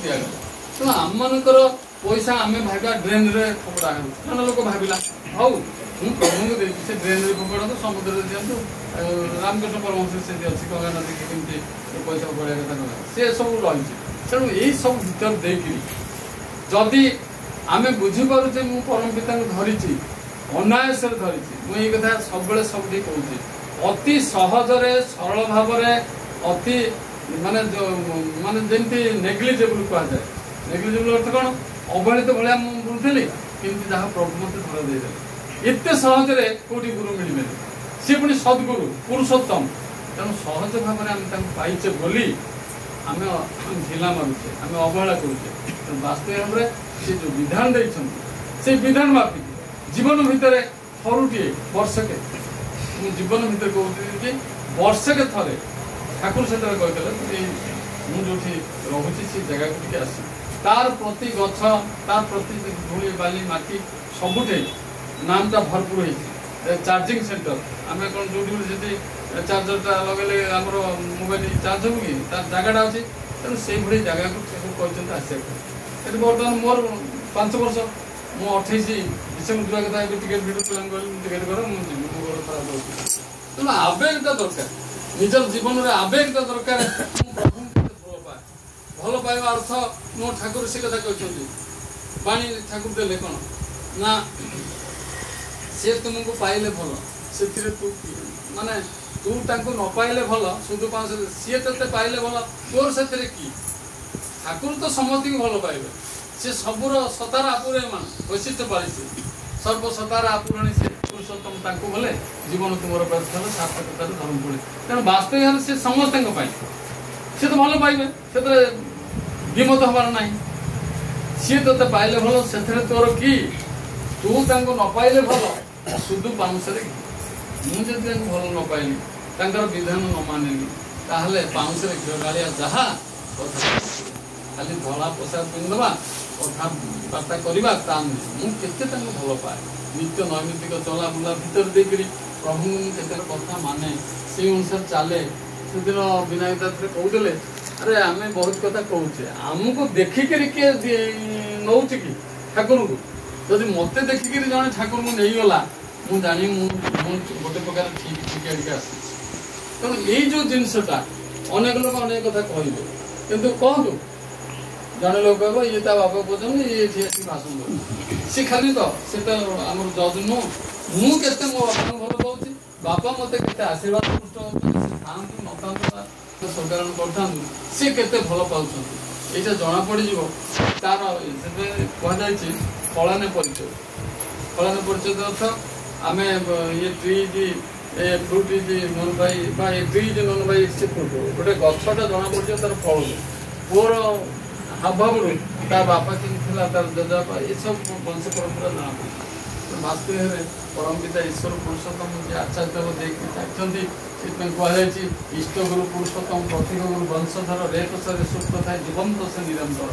दिगला तेणु आम मानकर पैसा आम भाविया ड्रेन रे फोपड़ा हो लोक भाविला हौ मुझे प्रभु को देखी से ड्रेन रे फोपड़ा तो समुद्र दिंतु रामकृष्ण परमहंस से अच्छी गंगा नदी केमती पैसा फोड़ा कथा सी सब रही तेणु यही सब भर देकरी जदि आम बुझीपे मु परम पिता धरी अनायास धरी मुझे कथा सब सब कहूँ अति सहजरे सरल भाव अति माने माने जमी नेग्लिजेबल कह जाए नेग्लिजेबल अर्थ कौन अवहेलित भाया मुझे बुझुली किंतु जहाँ प्रभु मत धर देदेले एत सहजरे कौटी गुरु मिले सी पुणी सद्गुरु पुरुषोत्तम तेणु सहज भाव आम पाइचे बोली आम ढिला मारुचे आम अवहेला करुचे वास्तव भाव में सी जो विधान से विधान माफिक जीवन भितर थरुटे वर्षके जीवन भितर कहते वर्षके थे ठाकुर से कहते मुझे रोचे से जगह को आस तार प्रति गछ तार प्रति धूली बाली माटी सबुठे नामटा भरपूर होती चार्जिंग सेंटर आम कौन जो चार्जरटा लगे आम मोबाइल चार्ज हो कि जगटा अच्छे तेणु से भाई जगह को कहते आसा बर्तमान मोर 5 वर्ष मु 28 डिसेम्बर जावा कथा टिकेट भिड टिकेट कर मुझे खराब हो तेणु आवेगटा दरकार निजर जीवन में आवेगटा दरकार प्रभु भल पाए भल पाइबा अर्थ मो ठाकुर से कथा कहते पानी ठाकुर देले कौन ना सी तुमको पाइले भल से तू माने तू न पाइले भल शुद्ध पाँच सी ते पाइले भल तोर से कि ठाकुर तो समस्त को भल पाइबे से सबूर सतार आपूरे मान वैशिष्ट पाली सर्व सतार आपूरणी से पुरुषोत्तम बोले जीवन तुम प्रथम सार्थकतार धर्म पड़े तेणु वास्तव से समस्त सी तो भल पाइबे से विमत हबार ना सी ते पाइले भल से तोर कि तू न पाइले भल शुद्ध पाउंसरे मुझे भल न पाइली विधान न मानिली ताहले पाउंसरे घिर गाड़िया जहा खाली धला पोशाक पिंधवा कथबार्ता करवा मुझे भल पाए नित्य नैमित्तिक चला बुला भर देकर प्रभु के कथा माने से अनुसार चले से दिन विनायक दास कहते अरे आम बहुत कथा कहचे आमको देखिक किए नौ कि ठाकुर को जदि मत देखिक जड़े ठाकुर को नहीं गला मुझे जानी गोटे प्रकार ठीक ठीक आस तेणु यही जो जिनसटा अनेक लोग अनेक कथा कहे किंतु कहतु जड़े लोग कह ये बापा पहुंचे ये भाषण दे सी खाली तो से तो आम जज नुह मुझे मो बापा भल पाऊँ बापा मत के आशीर्वाद पृष्ठ था न सरकार करता सी के भल पाँच ये जना पड़ तार कहुई फलाने परिचय अर्थ आम the tree fruit is known by the tree is known by its fruit गोटे गछटा जना पड़ तार फल पुअर हावभाव बापा कि तार जजापा ये सब वंश परंपरा जना पड़े वास्तव परम पिता ईश्वर पुरुषोत्तम जी आचार्य देखिए चाहिए कहुई इष्टगुरु पुरुषोत्तम प्रतीक गुरु वंशधर रेत शरीर सुख था जीवंत से निरंतर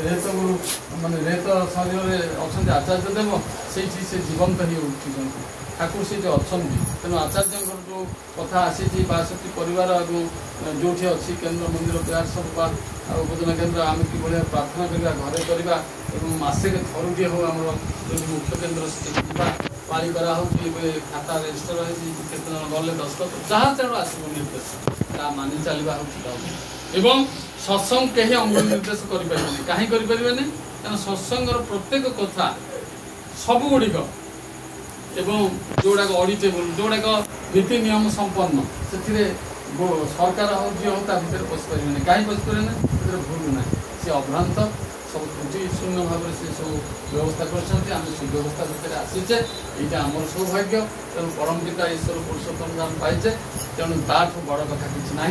रेत गुरु मानते रेत शरीर अच्छा आचार्य देव से जीवंत ही उठी ठाकुर से अच्छा तेणु आचार्य जो कथा आसी बासठी परिवार जो अच्छी केन्द्र मंदिर प्रयास सब उपजना केन्द्र आम कि प्रार्थना करवा घरे करवा मसे थरुटे हो आम जो मुख्य केन्द्र पाली करा खाता रेजिस्टर होते जन गले दस्तखत जहाँ तेणु आसो निर्देश मानि चलवा एवं सत्संग कहीं अंग निर्देश करें कहीं करें सत्संगर प्रत्येक कथा सबुगुड़िक एवं जोड़ाक ऑडिटेबल जोड़ाक नीति नियम संपन्न से सरकार हो जी हो भर पशिपारे कहीं पशिपारे भूल ना सी अभ्रांत सब त्रुटि शून्य भाव से सब व्यवस्था कर सुव्यवस्था भितर आसीचे यहाँ आम सौभाग्य तेणु परम पिता ईश्वर पुरुषोत्तम आम पाइचे तेणु ताठू बड़ कथा किसी ना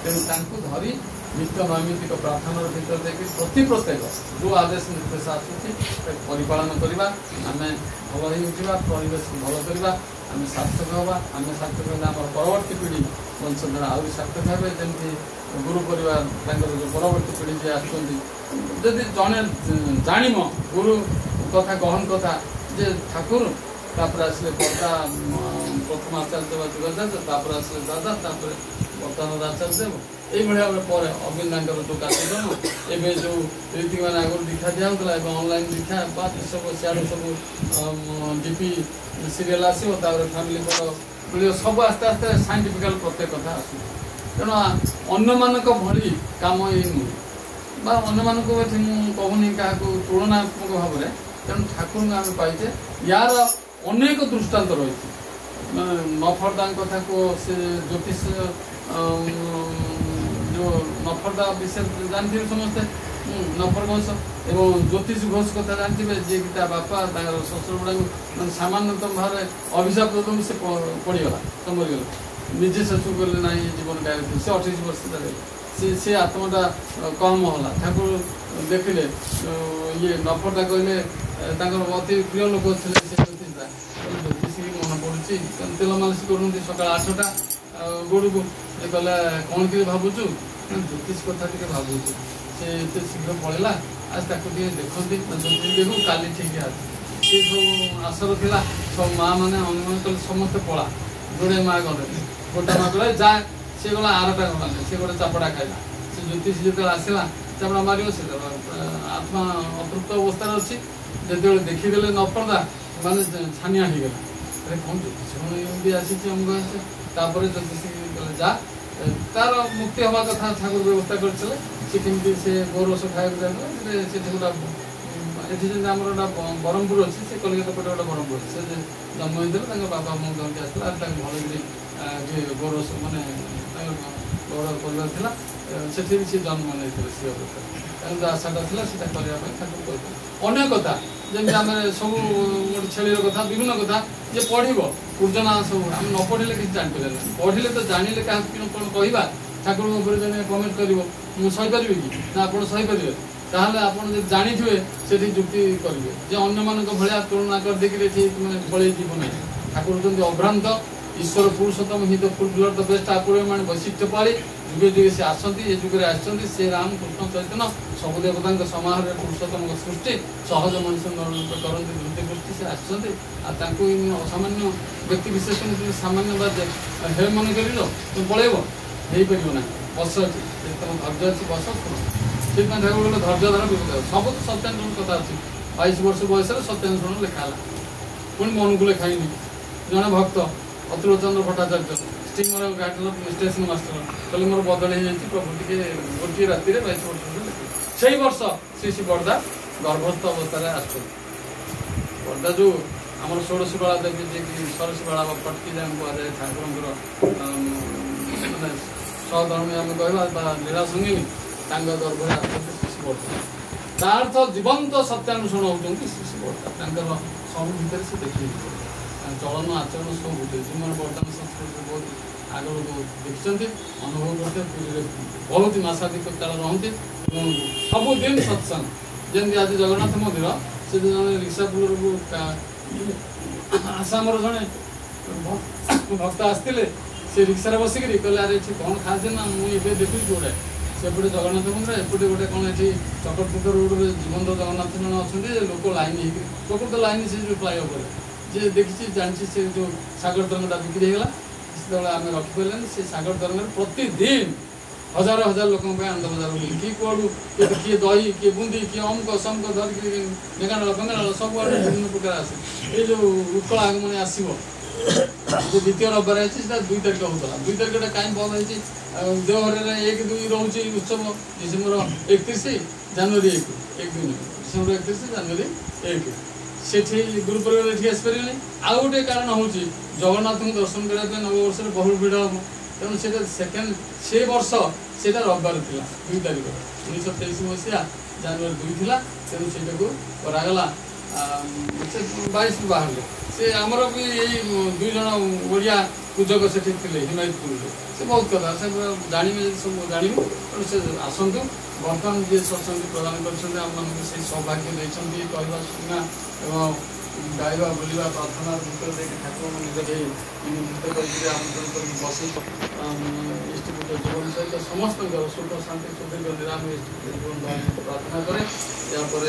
तेणु धरी नित्य नैमित्तिक प्रार्थना भर देखिए प्रति प्रत्येक जो आदेश निर्देश आसूँ परिपालन करवा आम भल ही उठा परिवेश भल करवा आम सार्थक हवा आम सार्थक होगा आम परवर्ती पीढ़ी वंशधारा आहरी सार्थक हे जमी गुरु परिवार जो परवर्ती पीढ़ी जी आदि जड़े जाण गुरु कथा गहन कथा जे ठाकुर तापर आसले कर्ता प्रथम आचार्य जुगाचार्य तापर आसले दादा तापर वर्तमान आचार्य देव এইভাবে भाव पर अविंदांकर जो कार्यक्रम एवं जो रीति मैंने आगुरी दीक्षा दिखाला ऑनलाइन दीक्षा सब सियाड़ सब डीपी सीरियल आसो फैमिली फोटो मिले सब आस्ते आस्ते साइंटिफिकल प्रत्येक कथा आस तेणु अन्य मानक भली काम ये नुहे बा अन्य मानक कहूनी क्या तुलनात्मक भाव में तेणु ठाकुर को आम पाइचे यार अनेक दृष्टांत रही नफरदा कथा को से ज्योतिष जो नफरदा विषय जानते समस्ते नफर घोष एवं ज्योतिष घोष कथा जानते जी कि बापा शशुर बुढ़ा मैं सामान्यतम भाव में अभिशाप दौर से पड़गला तो मरीगला निजे शेष कले ना जीवन गायत्री से 28 वर्ष से आत्माटा कम होला ठाकुर देखिले ये नफरदा कहले अति प्रिय लोक थे मन पड़ी तेल मालिश कर सका 8टा गोड़ को कहला कौन कि भावुचु ज्योतिष कथा टे भावुचु से शीघ्र पड़ेगा आज ताको देखते ज्योतिष देखू काली ठीक सी सब आसर था सब माँ मैंने अनुमान कले समस्ते पड़ा जोड़े माँ गले गोटा माँ गला जा सी गला 8टा गला सी गोटे चापड़ा खाइला से ज्योतिष जो आसला चापड़ा मार से आत्मा अतृप्त अवस्था अच्छी जो देखीदे नपरदा माने छानिया हो गला अरे कौन ज्योतिष आसी अमुक ज्योतिष जा तार मुक्ति हवा कथा ठाकुर व्यवस्था करते केमती से गोरस खाया से गोटा ये आम गोटा ब्रह्मपुर अच्छी से कलिकता पटे गोटे ब्रह्मपुर से जन्म होता है बाबा मो धरती आसला भल गोरस मानने बड़ परिवार से जन्म नहीं सी अवस्था जो आशाटा था करने ठाकुर अनेक कथा जमी आम सब गोटे छेली कथा विभिन्न कथा जे पढ़ पूर्जना सब आम न पढ़े किसी जापर पढ़े तो जाने क्या कौन कह ठाकुर जन कमेंट कर सहीपर कि ना आप सहीपर ताहले आपन जे जानी थे से जुक्ति करेंगे जे अन्य मान भाया तुलना कर देखिए मैंने भले जीवन ठाकुर होती अभ्रांत ईश्वर पुरुषोत्तम ही the fulfiller the best Thakur मैंने वैशिष्ट पाली जुगे जुगे से आसती ये जुगे आसती से राम कृष्ण चैतन्य सब देवता समाहार पुरुषोत्तम सृष्टि सहज मनुष्य करते धृति गोष्ठी से आसती असामान्य व्यक्ति विशेष सामान्य बात हे मन कर तुम पलैब हो पार बस अच्छी तुम धैर्य अच्छी बस शुण से ठाकुर धैर्य धारा विपद सब तो सत्यानुसरण कथा अच्छी 22 वर्ष बयस सत्यानुसरण लिखाला पुणी मन को लिखाई जड़े भक्त Atul Chandra Bhattacharya steamer garden station master कल मोर बदल हो प्रभु टे गोटे राति 22 वर्ष से वर्ष श्री श्री बड़दा गर्भस्थ अवस्था आस बड़दा जो आम षोड़श बाला देवी जी की सरस बाला फटकी जाए कहुए ठाकुर मैंने सहधर्मी आम कह लीला संगीनी गर्भ आसते श्री श्री बड़दा तार्थ जीवंत सत्यानुसरण होती श्री श्री बड़दा सब भितर से देखिए चलन आचरण सब गोटे जो बर्तमान संस्कृति बहुत आग देखते अनुभव करते पुरी बहुत मासाधिक काल रहते सबुदिन सत्संग जमी आज जगन्नाथ मंदिर से जन रिक्सापुर आसाम जड़े भक्त आसते से रिक्सा बसिक कहले अरे कौन खाते ना मुझे देखुच गोटे सेपटे जगन्नाथ मंदिर एपटे गोटे कौन ये चक्रतीर्थ रोड में जीवंत जगन्नाथ जन अच्छा लोक लाइन प्रकृत लाइन से जो फ्लाईओवर जे देखी जानी से जो सागर तरंगटा बिक्री होगा से आम रखिपारे से सागर तरंग प्रतिदिन हजार हजार लोक आनंद बजार बुले किए कौड़ू किए दही किए बुंदी किए अमुक समक धरिक ढेंकानाल फंगानाल सब आड़े विभिन्न प्रकार आसे ये जो उत्कल आगमन आसो जो द्वितीय रविवार है 2 तारिख होता 2 तारिखटा कहीं बंद है देवघर 1-2 रोचे उत्सव डिसेम्बर 31 जनवरी 1 दिन डिसेम्बर 31 जनवरी 1 से गुरुपर्व ये आसपारे आउ गोटे कारण हूँ जगन्नाथ को दर्शन करने नववर्ष में बहुत भिड़ हम तेणु से सेकेंड से वर्ष से रविवार था 2 तारिख 1923 मसीहा जनवरी 2 था तेणु से करागला 22 बाहर से आमर भी यही 2 जन ओडिया पूजक से हिमायतपुर से बहुत कथा से जानवे सब जानवे तेणु से आसतु बर्तमान जी सत्संग प्रदान कर सौभाग्य देखते कहवा शुणा एवं गाइबा बोलवा प्रार्थना भीतर देखिए ठाकुर निजे नृत्य करके आमंत्रण कर बस इष्टपुत जीवन सहित समस्त सुख शांति सुखी निराम इष्टपुत जीवन प्रार्थना करे यापर